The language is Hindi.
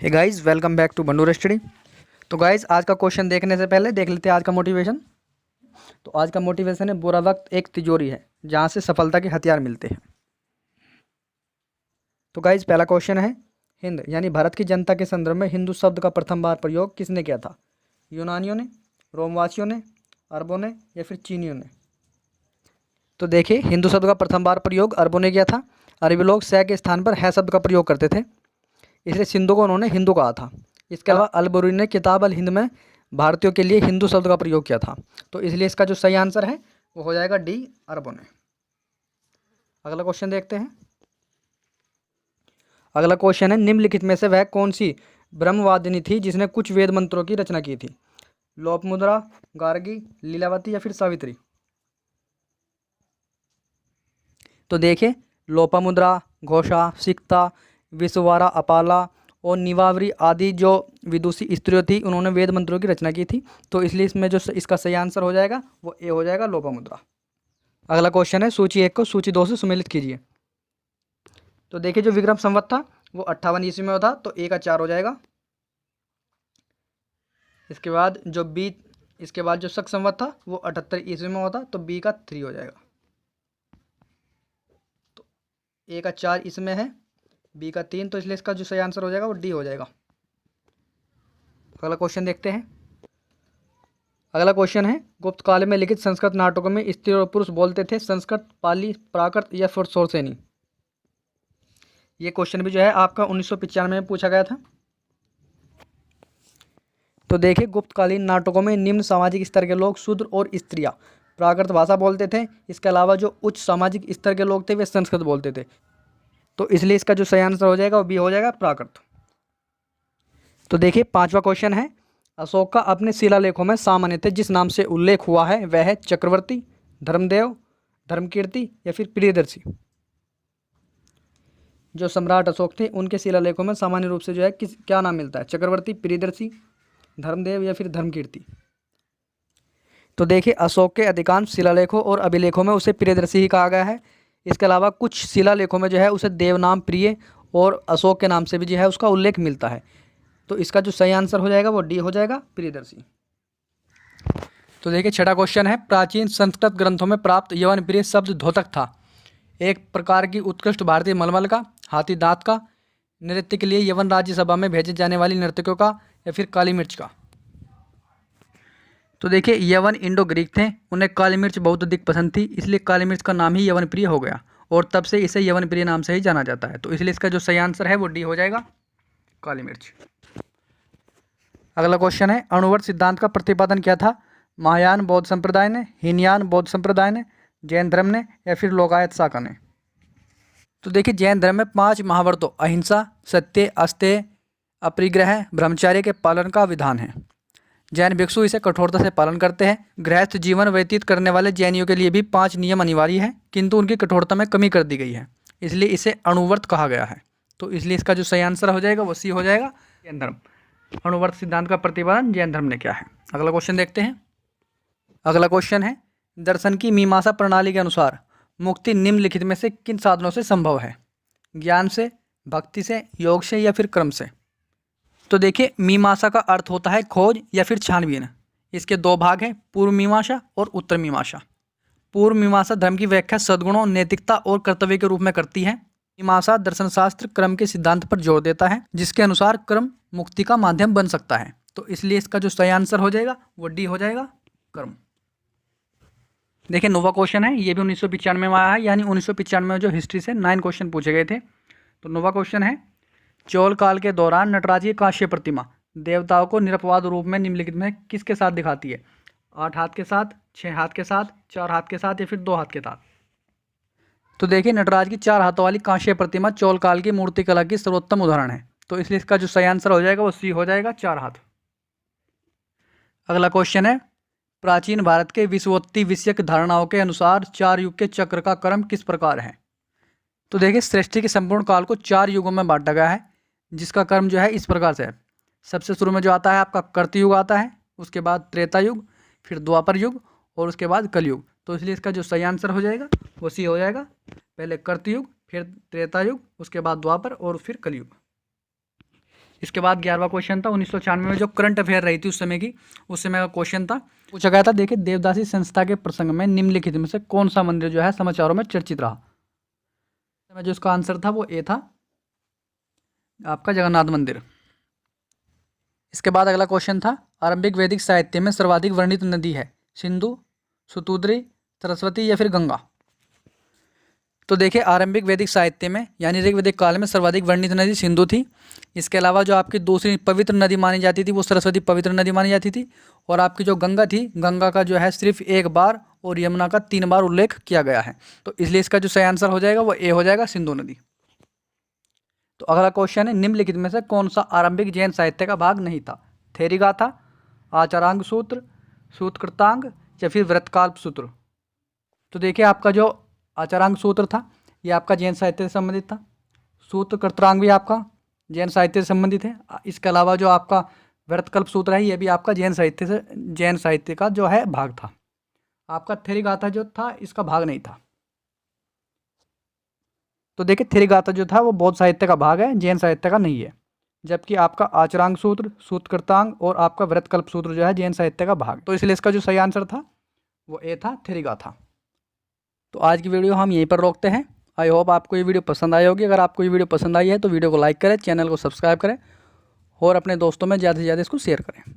Hey guys, welcome back to Bandur study. तो गाइस, आज का क्वेश्चन देखने से पहले देख लेते हैं आज का मोटिवेशन। तो आज का मोटिवेशन है, बुरा वक्त एक तिजोरी है जहां से सफलता के हथियार मिलते हैं। तो गाइस, पहला क्वेश्चन है, हिंद यानी भारत की जनता के संदर्भ में हिंदू शब्द का प्रथम बार प्रयोग किसने किया था? यूनानियों ने, रोमवासियों ने, अरबों ने या फिर चीनियों ने? तो देखिए, हिंदू शब्द का प्रथम बार प्रयोग अरबों ने किया था। अरबी लोग सह के स्थान पर है शब्द का प्रयोग करते थे, इसलिए सिंधु को उन्होंने हिंदू कहा था। इसके अलावा अल बरूनी ने किताब अल हिंद में भारतीयों के लिए हिंदू शब्द का प्रयोग किया था। तो इसलिए इसका जो सही आंसर है वो हो जाएगा डी, अरबों ने। अगला क्वेश्चन देखते हैं। अगला क्वेश्चन है, निम्नलिखित में से वह कौन सी ब्रह्मवादिनी थी जिसने कुछ वेद मंत्रों की रचना की थी? लोपमुद्रा, गार्गी, लीलावती या फिर सावित्री? तो देखिए, लोपामुद्रा, घोषा, सिक्ता, विश्ववारा, अपाला और निवावरी आदि जो विदुषी स्त्रियों थी, उन्होंने वेद मंत्रों की रचना की थी। तो इसलिए इसमें जो इसका सही आंसर हो जाएगा वो ए हो जाएगा, लोपामुद्रा। अगला क्वेश्चन है, सूची 1 को सूची 2 से सुमेलित कीजिए। तो देखिए, जो विक्रम संवत था वो 58 ईस्वी में होता, तो ए का 4 हो जाएगा। इसके बाद जो शक संवत था वो 78 ईस्वी में होता, तो बी का 3 हो जाएगा। तो ए का 4 इसमें है, बी का 3, तो इसलिए इसका जो सही आंसर हो जाएगा वो डी हो जाएगा। अगला क्वेश्चन देखते हैं। अगला क्वेश्चन है, गुप्त काल में लिखित संस्कृत नाटकों में स्त्री और पुरुष बोलते थे संस्कृत, पाली, प्राकृत या फिर शौरसेनी? ये क्वेश्चन भी जो है आपका 1995 में पूछा गया था। तो देखिए, गुप्तकालीन नाटकों में निम्न सामाजिक स्तर के लोग शूद्र और स्त्रियां प्राकृत भाषा बोलते थे। इसके अलावा जो उच्च सामाजिक स्तर के लोग थे वे संस्कृत बोलते थे। तो इसलिए इसका जो सही आंसर हो जाएगा वो बी हो जाएगा, प्राकृत। तो देखिए, 5वां क्वेश्चन है, अशोक का अपने शिलालेखों में सामान्यतः जिस नाम से उल्लेख हुआ है वह है चक्रवर्ती, धर्मदेव, धर्मकीर्ति या फिर प्रियदर्शी? जो सम्राट अशोक थे उनके शिलालेखों में सामान्य रूप से जो है क्या नाम मिलता है? चक्रवर्ती, प्रियदर्शी, धर्मदेव या फिर धर्मकीर्ति? तो देखिए, अशोक के अधिकांश शिलालेखों और अभिलेखों में उसे प्रियदर्शी ही कहा गया है। इसके अलावा कुछ शिलालेखों में जो है उसे देवनाम प्रिय और अशोक के नाम से भी जो है उसका उल्लेख मिलता है। तो इसका जो सही आंसर हो जाएगा वो डी हो जाएगा, प्रियदर्शी। तो देखिए, 6वां क्वेश्चन है, प्राचीन संस्कृत ग्रंथों में प्राप्त यवन प्रिय शब्द द्योतक था। एक प्रकार की उत्कृष्ट भारतीय मलमल का, हाथी दांत का, नृत्य के लिए यवन राज्यसभा में भेजे जाने वाली नर्तकियों का या फिर काली मिर्च का? तो देखिए, यवन इंडो ग्रीक थे, उन्हें काली मिर्च बहुत अधिक पसंद थी, इसलिए काली मिर्च का नाम ही यवन प्रिय हो गया और तब से इसे यवन प्रिय नाम से ही जाना जाता है। तो इसलिए इसका जो सही आंसर है वो डी हो जाएगा, काली मिर्च। अगला क्वेश्चन है, अणुवर्त सिद्धांत का प्रतिपादन किया था? महायान बौद्ध संप्रदाय ने, हीनयान बौद्ध संप्रदाय ने, जैन धर्म ने या फिर लोकायत शाखा ने? तो देखिए, जैन धर्म में 5 महाव्रतों अहिंसा, सत्य, अस्तेय, अपरिग्रह, ब्रह्मचर्य के पालन का विधान है। जैन भिक्षु इसे कठोरता से पालन करते हैं। गृहस्थ जीवन व्यतीत करने वाले जैनियों के लिए भी 5 नियम अनिवार्य है, किंतु उनकी कठोरता में कमी कर दी गई है, इसलिए इसे अणुव्रत कहा गया है। तो इसलिए इसका जो सही आंसर हो जाएगा वो सी हो जाएगा, जैन धर्म। अणुव्रत सिद्धांत का प्रतिपादन जैन धर्म ने किया है। अगला क्वेश्चन देखते हैं। अगला क्वेश्चन है, दर्शन की मीमांसा प्रणाली के अनुसार मुक्ति निम्नलिखित में से किन साधनों से संभव है? ज्ञान से, भक्ति से, योग से या फिर कर्म से? तो देखिए, मीमांसा का अर्थ होता है खोज या फिर छानबीन। इसके 2 भाग हैं, पूर्व मीमांसा और उत्तर मीमांसा। पूर्व मीमांसा धर्म की व्याख्या सद्गुणों, नैतिकता और कर्तव्य के रूप में करती है। मीमांसा दर्शन शास्त्र क्रम के सिद्धांत पर जोर देता है, जिसके अनुसार कर्म मुक्ति का माध्यम बन सकता है। तो इसलिए इसका जो सही आंसर हो जाएगा वो डी हो जाएगा, कर्म। देखिए, 9वां क्वेश्चन है, ये भी 1995 में आया है, यानी 1995 में जो हिस्ट्री से 9 क्वेश्चन पूछे गए थे। तो 9वां क्वेश्चन है, चोल काल के दौरान नटराज की कांस्य प्रतिमा देवताओं को निरपवाद रूप में निम्नलिखित में किसके साथ दिखाती है? 8 हाथ के साथ, 6 हाथ के साथ, 4 हाथ के साथ या फिर 2 हाथ के साथ? तो देखिए, नटराज की 4 हाथों वाली कांस्य प्रतिमा चोल काल की मूर्ति कला की सर्वोत्तम उदाहरण है। तो इसलिए इसका जो सही आंसर हो जाएगा वो सी हो जाएगा, 4 हाथ। अगला क्वेश्चन है, प्राचीन भारत के विषुवत्ति विषयक धारणाओं के अनुसार 4 युग के चक्र का क्रम किस प्रकार है? तो देखिए, सृष्टि के संपूर्ण काल को 4 युगों में बांटा गया है, जिसका क्रम जो है इस प्रकार से है। सबसे शुरू में जो आता है आपका कर्तयुग आता है, उसके बाद त्रेता युग, फिर द्वापर युग और उसके बाद कलयुग। तो इसलिए इसका जो सही आंसर हो जाएगा वो सी हो जाएगा, पहले कर्तयुग, फिर त्रेता युग, उसके बाद द्वापर और फिर कलयुग। इसके बाद 11वां क्वेश्चन था 1996 में जो करंट अफेयर रही थी उस समय की, उस समय का क्वेश्चन था, पूछा गया था। देखिए, देवदासी संस्था के प्रसंग में निम्नलिखित में से कौन सा मंदिर जो है समाचारों में चर्चित रहा। जो इसका आंसर था वो ए था, आपका जगन्नाथ मंदिर। इसके बाद अगला क्वेश्चन था, आरंभिक वैदिक साहित्य में सर्वाधिक वर्णित नदी है सिंधु, सुतुद्री, सरस्वती या फिर गंगा। तो देखिए, आरंभिक वैदिक साहित्य में यानी ऋग्वैदिक काल में सर्वाधिक वर्णित नदी सिंधु थी। इसके अलावा जो आपकी दूसरी पवित्र नदी मानी जाती थी वो सरस्वती पवित्र नदी मानी जाती थी। और आपकी जो गंगा थी, गंगा का जो है सिर्फ एक बार और यमुना का 3 बार उल्लेख किया गया है। तो इसलिए इसका जो सही आंसर हो जाएगा वो ए हो जाएगा, सिंधु नदी। तो अगला क्वेश्चन है, निम्नलिखित में से कौन सा आरंभिक जैन साहित्य का भाग नहीं था। थेरी गाथा, आचारांग सूत्र, सूतकृतांग या फिर व्रतकाल्प सूत्र। तो देखिए, आपका जो आचारांग सूत्र था ये आपका जैन साहित्य से संबंधित था। सूत्रकृतांग भी आपका जैन साहित्य से संबंधित है। इसके अलावा जो आपका व्रतकल्प सूत्र है ये भी आपका जैन साहित्य का जो है भाग था। आपका थेरी गाथा जो था इसका भाग नहीं था। तो देखिए, थेरी गाथा जो था वो बौद्ध साहित्य का भाग है, जैन साहित्य का नहीं है। जबकि आपका आचरांग सूत्र, सूत्रकृतांग और आपका व्रतकल्प सूत्र जो है जैन साहित्य का भाग। तो इसलिए इसका जो सही आंसर था वो ए था, थेरी गाथा। तो आज की वीडियो हम यहीं पर रोकते हैं। आई होप आपको ये वीडियो पसंद आई होगी। अगर आपको ये वीडियो पसंद आई है तो वीडियो को लाइक करें, चैनल को सब्सक्राइब करें और अपने दोस्तों में ज़्यादा से ज़्यादा इसको शेयर करें।